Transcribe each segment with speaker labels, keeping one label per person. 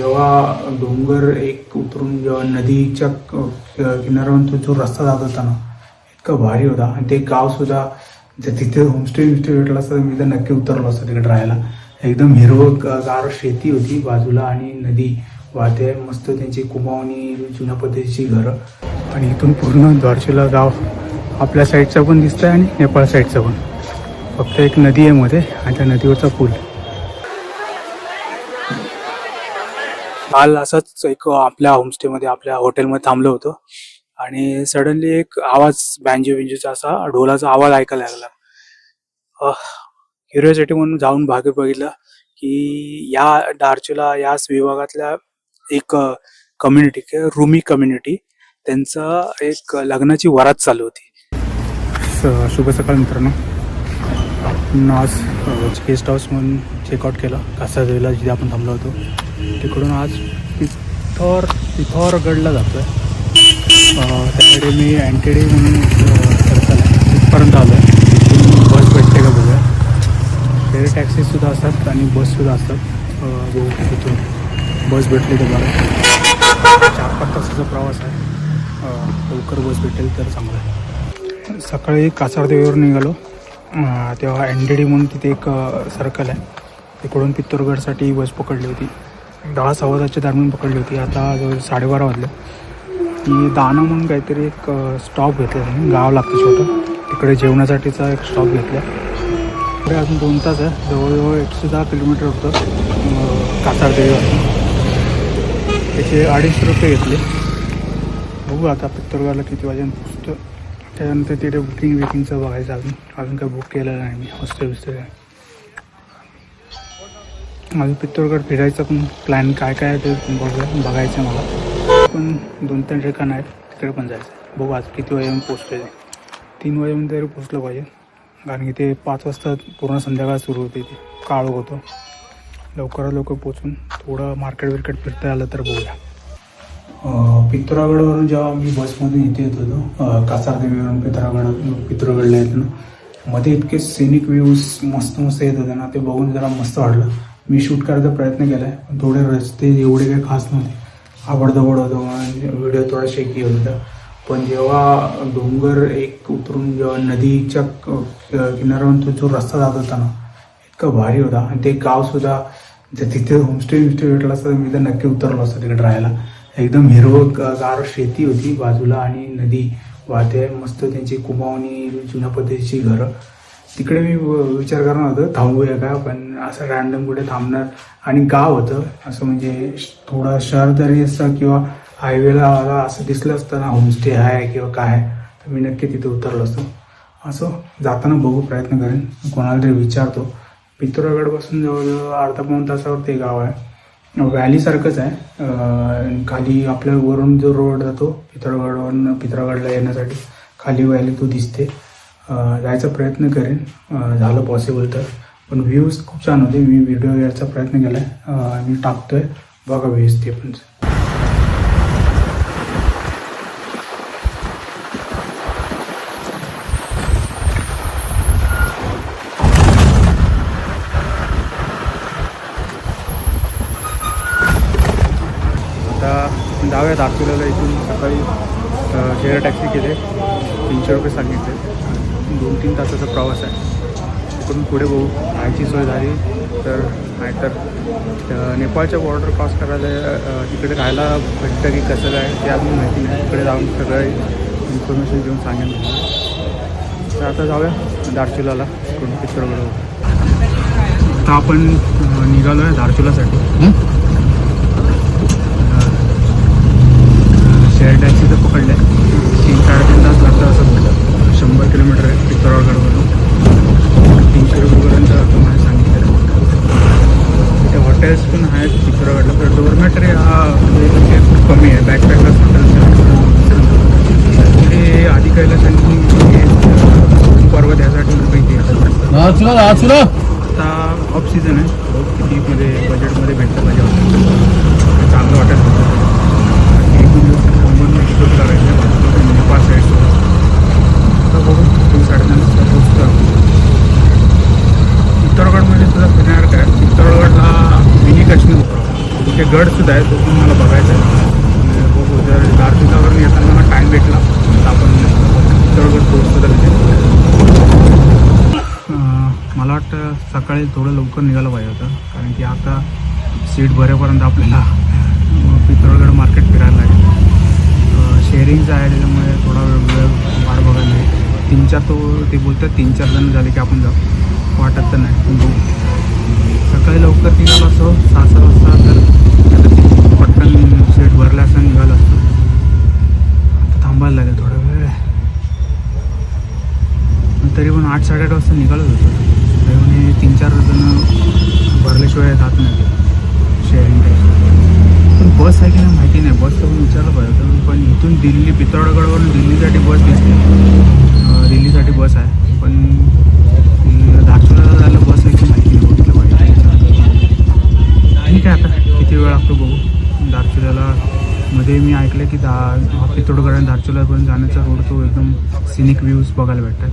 Speaker 1: जेव्हा डोंगर एक उतरून जेव्हा नदीच्या किनाऱ्यावरून तो जो रस्ता जात होता ना, इतका भारी होता. आणि ते गावसुद्धा जर तिथे होमस्टे भेटला असता तर मी तर नक्की उतरलो असतो तिकडे राहायला. एकदम हिरवगार शेती होती बाजूला आणि नदी वाहते. मस्त त्यांची कुमावणी जुन्या पद्धतीची घरं. आणि इथून पूर्ण द्वारचीला गाव आपल्या साईडचं पण दिसतंय आणि नेपाळ साईडचं पण. फक्त एक नदी आहे मध्ये आणि त्या नदीवरचा पूल. काल असंच एक आपल्या होमस्टेमध्ये आपल्या हॉटेलमध्ये थांबलो होतो आणि सडनली एक आवाज बँजोचा असा ढोलाचा आवाज ऐकायला लागला. क्युरिओसिटी म्हणून जाऊन बाहेर बघितलं की या दार्चुला या विभागातल्या एक कम्युनिटी रुमी कम्युनिटी त्यांचं एक लग्नाची वरात चालू होती. शुभ सकाळ मित्रांनो. आज गेस्ट हाऊस म्हणून चेकआउट केलं कासारदेवीला जिथे आपण थांबलो होतो. तिकडून आज पिथौरगडला जातो आहे. त्याकडे मी अँटेडी म्हणून सर्कल आहे तिथपर्यंत आलो आहे. तिथून बस भेटते का बघूया. तिथे टॅक्सीसुद्धा असतात आणि बससुद्धा असतात. बघू तिथून बस भेटली तर बरं. 4-5 तासाचा प्रवास आहे. लवकर बस भेटेल तर चांगलं आहे. सकाळी कासारदेवीवर निघालो तेव्हा अँटेडी म्हणून तिथे एक सर्कल आहे. तिकडून पित्तोरगडसाठी बस पकडली होती. 10-10:15 दरम्यान पकडली होती. आता जवळ 12:30 वाजले. ती दाना म्हणून काहीतरी एक स्टॉप घेतला आहे. गाव लागतं छोटं. तिकडे जेवणासाठीचा एक स्टॉप घेतला. पुढे अजून 2 तास आहे. जवळजवळ 110 किलोमीटर होतं कासारदेवीपासून. त्याचे 250 रुपये घेतले. बघू आता पित्तोरगडला किती वाजेपर्यंत पोचतो. त्यानंतर तिथे बुकिंगचं बघायचं. अजून काय बुक केलेलं नाही मी. हॉस्टेल अजून पित्तोरगड फिरायचं पण प्लॅन काय आहे ते बघायचं मला. पण 2-3 ठिकाणं आहेत तिकडे पण जायचं. बघू आज किती वाजेपर्यंत पोचले. 3 वाजेपर्यंत तरी पोचलं पाहिजे. कारण की ते 5 वाजता पूर्ण संध्याकाळ सुरू होते. ते काळोख होतं. लवकरात लवकर पोचून थोडं मार्केट फिरता आलं तर बघूया. पित्तोरगडवरून जेव्हा मी बसमधून इथे येत होतो कासारदेवीवरून पित्तोरगडला येतो ना, मध्ये इतके सिनिक व्ह्यूज मस्त येत होते ना, ते बघून जरा मस्त वाटलं. मी शूट करायचा प्रयत्न केला आहे पण थोडे रस्ते एवढे काही खास नव्हते. आवडदवड होतं आणि व्हिडिओ थोडा शेकी होत होता. पण जेव्हा डोंगर एक उतरून जेव्हा नदीच्या किनाऱ्यावरून तो जो रस्ता जात होता ना, इतका भारी होता. आणि ते गावसुद्धा जर तिथे होमस्टे भेटला असता तर मी तर नक्की उतरलो असतो तिकडे राहायला. एकदम हिरवगार शेती होती बाजूला आणि नदी वाहते. मस्त त्यांची कुमावणी जुन्या पद्धतीची घरं. तिकडे मी विचार करणार होतो थांबूया का, पण असं रॅन्डम कुठे थांबणार. आणि गाव होतं असं म्हणजे थोडं शहर जरी असतं किंवा हायवेला असं दिसलं असतं ना होमस्टे आहे किंवा काय आहे तर मी नक्की तिथे उतरलो असतो. असं जाताना बघू प्रयत्न करेन. कोणाला तरी विचारतो. पित्तोरगडपासून जवळजवळ अर्धा-पाऊण तासावर ते गाव आहे. व्हॅलीसारखंच आहे. खाली आपल्या वरून जो रोड जातो पित्तोरगडला येण्यासाठी खाली व्हॅली तो दिसते. जायचा प्रयत्न करेन झालं पॉसिबल तर. पण व्ह्यूज खूप छान होते. मी व्हिडिओ घ्यायचा प्रयत्न केला आहे. मी टाकतोय बघा व्ह्यूज ते पण. जाऊया दार्चुल्याला. इथून सकाळी शेअर टॅक्सी केले. 300 रुपये सांगितले. 2-3 तासाचा प्रवास आहे. तिकडून पुढे बघू राहायची सोय झाली तर. नाहीतर नेपाळच्या बॉर्डर क्रॉस करायला तिकडे राहायला भेटतं की कसं काय ते अजून माहिती नाही. तिकडे जाऊन सगळं इन्फॉर्मेशन घेऊन सांगेन. तर आता जाऊया दार्चुल्याला तिकडून पित्तोरगड. आता आपण निघालो आहे दार्चुल्यासाठी. शेअर टॅक्सी तर पकडल्या. 3-3.5 तास लागतं असं म्हटलं. 100 किलोमीटर आहे पित्तोरगडवरून. 300 रुपयेपर्यंत तुम्हाला सांगितलं. तिथे हॉटेल्स पण आहेत पित्तोरगडला. तर डोरमॅटरी हा म्हणजे खूप कमी आहे. बॅकपॅकर्स हॉटेल्स ते आधी कैलासांनी पर्वत यासाठी पैकी आता ऑफ सीझन आहे. कितीमध्ये बजेटमध्ये भेटलं पाहिजे. चांगलं वाटेल शूट करायचं नेपाळ साईडसोबत. तर बघू 3-3.5 वाजता पोचतो. पित्तोरगडमध्ये सुद्धा फिरण्यासारखं आहे. पित्तोरगडला मिनी काश्मीर उतरवतो. तिथे गड सुद्धा आहे, तो पण मला बघायचा आहे. बघू जर दार्जिलिंगवरून येताना मला टाईम भेटला तर आपण पित्तळगड पोहोचतो तर मला वाटतं सकाळी थोडं लवकर निघालं पाहिजे होतं, कारण की आता सीट भरेपर्यंत आपल्याला पित्तळगड मार्केट फिरायला लागेल. शेअरिंगचं आहे त्याच्यामुळे थोडा वेळ वाट बघायला नाही. 3-4 ते बोलतात 3-4 जण झाले की आपण जाऊ, वाटत तर नाही पण बघू. सकाळी लवकर निघालं असतो 6-7 वाजता तर पटकन सीट भरल्या असं निघालं असतं. आता थांबायला लागेल थोडा वेळ, तरी पण 8-8:30 वाजता निघालच होतं. तरी 3-4 जण भरल्याशिवाय जात नाही शेअरिंग टॅक्सी. पण बस आहे की नाही माहिती नाही, बस तर पण विचारलं पाहिजे होतं. पण इथून दिल्ली पित्तळगडवरून दिल्लीसाठी बस दिसते, दिल्लीसाठी बस आहे. पण धारचुला जायला बस आहे की माहिती नाही, बघितलं पाहिजे. ठीक आहे, आता किती वेळ लागतो बघू. धारचुल्याला मध्ये मी ऐकलं की पित्तळगड आणि धारचुल्यापर्यंत जाण्याचा रोड तो एकदम सिनिक व्ह्यूज बघायला भेटतात.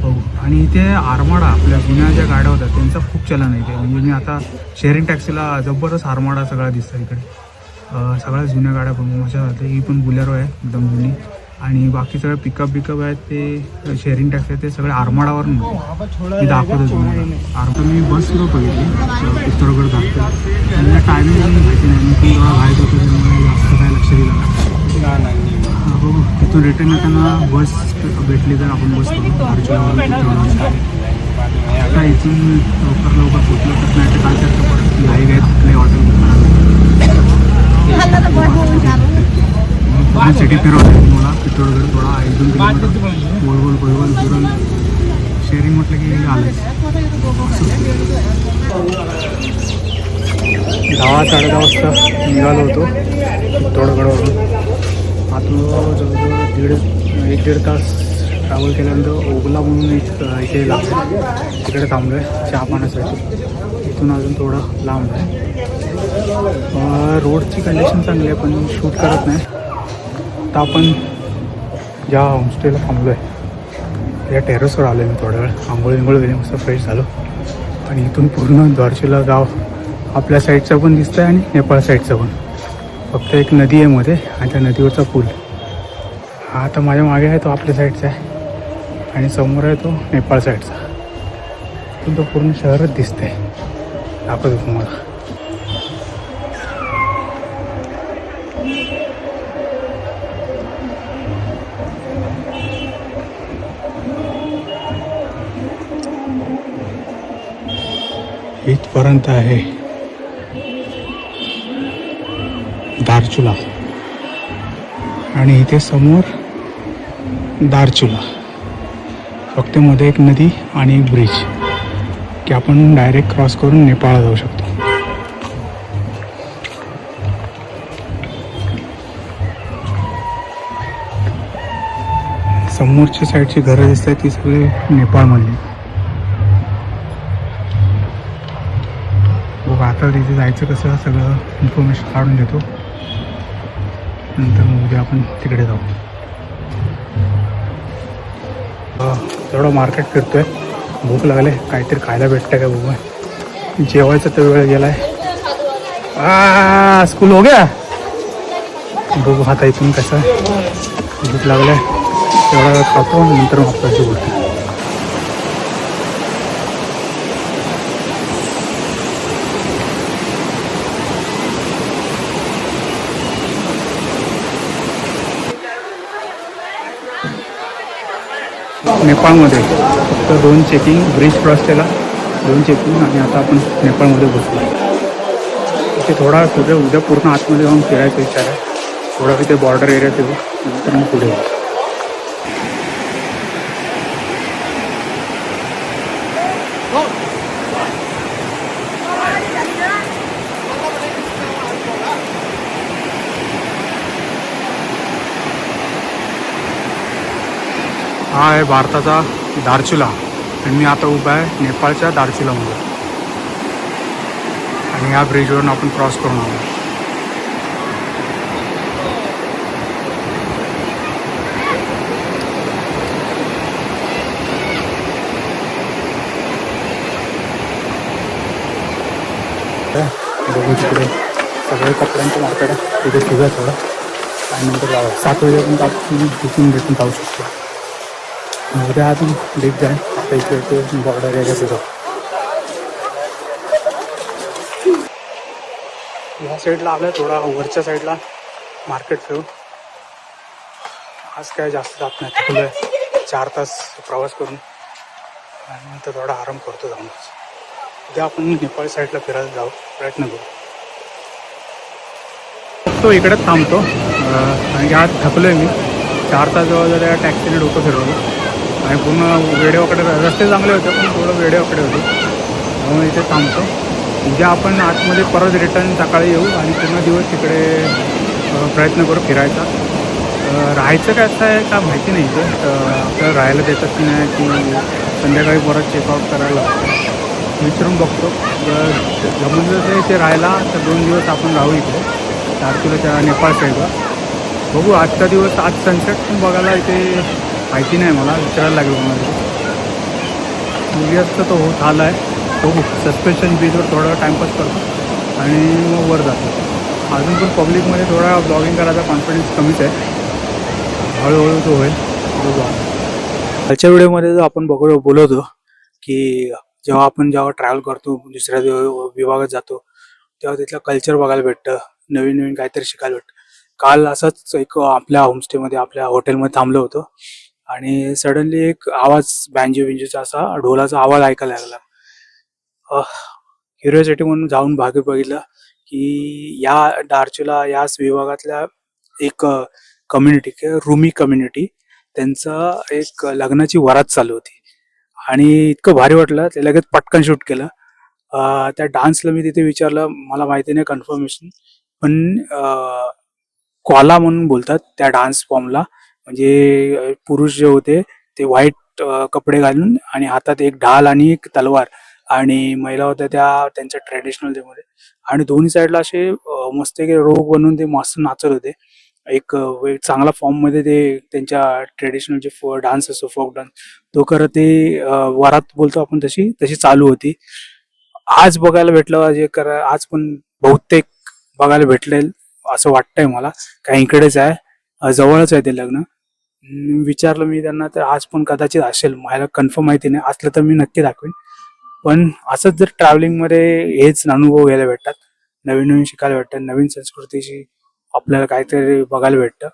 Speaker 1: हो, आणि इथे आरमाडा आपल्या जुन्या ज्या गाड्या होत्या त्यांचा खूप चलन आहे इथे. म्हणजे मी आता शेअरिंग टॅक्सीला जबरदस्त आरमाडा सगळा दिसतं इकडे. सगळ्या जुन्या गाड्या पण मजा जाते. ही पण बुलेरो आहे एकदम जुनी, आणि बाकी सगळे पिकअप आहेत ते शेअरिंग टॅक्सी आहेत ते सगळे आरमाडावर नव्हते. मी दाखवतो तुम्हाला. आता मी बस सुद्धा बघितली पित्तळगड दाखवतो. त्यांना टायमिंग माहिती नाही, मी किंवा बाहेर होतो त्यामुळे जास्त काय लक्ष दिलं नाही. बघू तिथून रिटर्न येताना बस भेटली तर आपण बस करू धारचुल्यावरून पित्तळगड. आता इथून लवकर पोचलं तर नाही तर कालच्या परत घाई घाईत कुठले हॉटेल पूर्ण सिटी फिरवते मला. पित्तळगड थोडा 1-2 किलोमीटर गोल फिरून शेअरिंग म्हटलं की आलंच. 10-10:30 वाजता निघालो होतो पित्तळगडवरून. आतून जवळजवळ 1-1.5 तास ट्रॅव्हल केल्यानंतर ओगला म्हणून इथे लागतं, तिकडे थांबलो आहे चहा पाण्यासाठी. इथून अजून थोडं लांब आहे. रोडची कंडिशन चांगली आहे पण शूट करत नाही. आता आपण ज्या होमस्टेला थांबलो आहे या टेरेसवर आलो आहे. मी थोडा वेळ आंघोळ गेले, मस्त फ्रेश झालो. आणि इथून पूर्ण धारचुला गाव आपल्या साईडचं पण दिसतं आहे आणि नेपाळ साईडचं पण. फक्त एक नदी आहे मध्ये आणि त्या नदीवरचा पूल हा आता माझ्या मागे आहे, तो आपल्या साईडचा आहे. आणि समोर आहे तो नेपाळ साईडचा. पण तो पूर्ण शहरच दिसते. दाखवतो तुम्हाला. इथपर्यंत आहे धारचुला आणि इथे समोर धारचुला. फक्त मध्ये एक नदी आणि एक ब्रिज की आपण डायरेक्ट क्रॉस करून नेपाळला जाऊ शकतो. समोरच्या साईडची घरं दिसत आहेत ती सगळी नेपाळमधली. बघा आता तिथे जायचं कसं सगळं इन्फॉर्मेशन काढून देतो, नंतर मग उद्या आपण तिकडे जाऊ. थोडं मार्केट फिरतोय, भूक लागले, काहीतरी खायला भेटतं का बघू. जेवायचा तर वेळ गेलाय. स्कूल हो गया. बघू आता इथून कसं भूक लागलाय तेवढा वेळ खातो, नंतर मग आपल्याला जेवतो. नेपाळमध्ये फक्त 2 चेकिंग, ब्रिज क्रॉस केला 2 चेकिंग आणि आता आपण नेपाळमध्ये बसलो. इथे थोडा उद्या पूर्ण आतमध्ये जाऊन फिरायचा विचार आहे. थोडा तिथे बॉर्डर एरियात येऊ, नंतर मग पुढे येऊ. हा आहे भारताचा धारचुला आणि मी आता उभा आहे नेपाळच्या धारचुलामध्ये. आणि ह्या ब्रिजवरून आपण क्रॉस करून आलो. बघू तिकडे सगळे कपड्यांचं मार्केट आहे तिथे फिरूया थोडं आणि नंतर 7 वाजेपर्यंत आपण तिथून भेटून जाऊ शकतो. उद्या अजून डीप जाईल आता इकडे बॉर्डर एरिया फिरू. ह्या साईडला आलं थोडा वरच्या साईडला मार्केट फिरू. आज काय जास्त जात नाही थकलोय 4 तास प्रवास करून आणि नंतर थोडा आराम करतो जाऊन. उद्या आपण नेपाळ साईडला फिरायला जाऊ प्रयत्न करू. तो इकडेच थांबतो आणि आज थकलो आहे मी 4 तास जवळ त्या टॅक्सीने डोकं फिरवलं आणि पूर्ण वेडेवाकडे रस्ते चांगले होते पण थोडं वेडेवाकडे होते म्हणून इथे थांबतो. उद्या आपण आतमध्ये परत रिटर्न सकाळी येऊ आणि पूर्ण दिवस तिकडे प्रयत्न करू फिरायचा. राहायचं काय असं आहे का माहिती नाही ते आपल्याला राहायला देतात की नाही की संध्याकाळी परत चेकआउट करायला विचारून बघतो. जमून जर ते राहायला तर 2 दिवस आपण राहू इकडे तारखेला नेपाळ साईडला. बघू आजचा दिवस आज सनसेट पण बघायला इथे माहिती नाही मला विचारायला लागेल मला. सूर्यास्त तो होत आला आहे. बघू सस्पेन्शन बीचवर थोडा टाईमपास करतो आणि मग वर जातो. अजून पण पब्लिकमध्ये थोडा ब्लॉगिंग करायचा कॉन्फिडन्स कमीच आहे. हळूहळू तो होईल. कालच्या व्हिडिओमध्ये जो आपण बोलवतो की जेव्हा ट्रॅव्हल करतो दुसऱ्या विभागात जातो तेव्हा तिथलं कल्चर बघायला भेटतं, नवीन नवीन काहीतरी शिकायला भेटतं. काल असंच एक आपल्या होमस्टेमध्ये आपल्या हॉटेलमध्ये थांबलो होतो आणि सडनली एक आवाज बँजोचा असा ढोलाचा आवाज ऐकायला लागला. क्युरिओसिटी म्हणून जाऊन बाहेर बघितलं की या दार्चुला याच विभागातल्या एक कम्युनिटी रुमी कम्युनिटी त्यांचं एक लग्नाची वरात चालू होती आणि इतकं भारी वाटलं ते लगेच पटकन शूट केलं. त्या डान्सला मी तिथे विचारलं मला माहिती नाही कन्फर्मेशन पण क्वाला म्हणून बोलतात त्या डान्स फॉर्मला. म्हणजे पुरुष जे होते ते व्हाईट कपडे घालून आणि हातात एक ढाल आणि एक तलवार आणि महिला होत्या त्या त्यांच्या ट्रेडिशनल मध्ये आणि दोन्ही साईडला असे मस्त रोग बनवून ते मस्त नाचत होते. एक चांगला फॉर्म मध्ये ते त्यांच्या ट्रेडिशनल जे डान्स असतो फोक डान्स तो करत ते वरात बोलतो आपण तशी चालू होती. आज बघायला भेटलं जे आज पण बहुतेक बघायला भेटलेल असं वाटतंय मला. काही इकडेच आहे जवळच आहे ते लग्न. विचारलं मी त्यांना तर आज पण कदाचित असेल मला कन्फर्म माहिती नाही. असलं तर मी नक्की दाखवेन. पण असंच जर ट्रॅव्हलिंग मध्ये हेच अनुभव घ्यायला भेटतात, नवीन नवीन शिकायला भेटतात, नवीन संस्कृतीची आपल्याला काहीतरी बघायला भेटतं.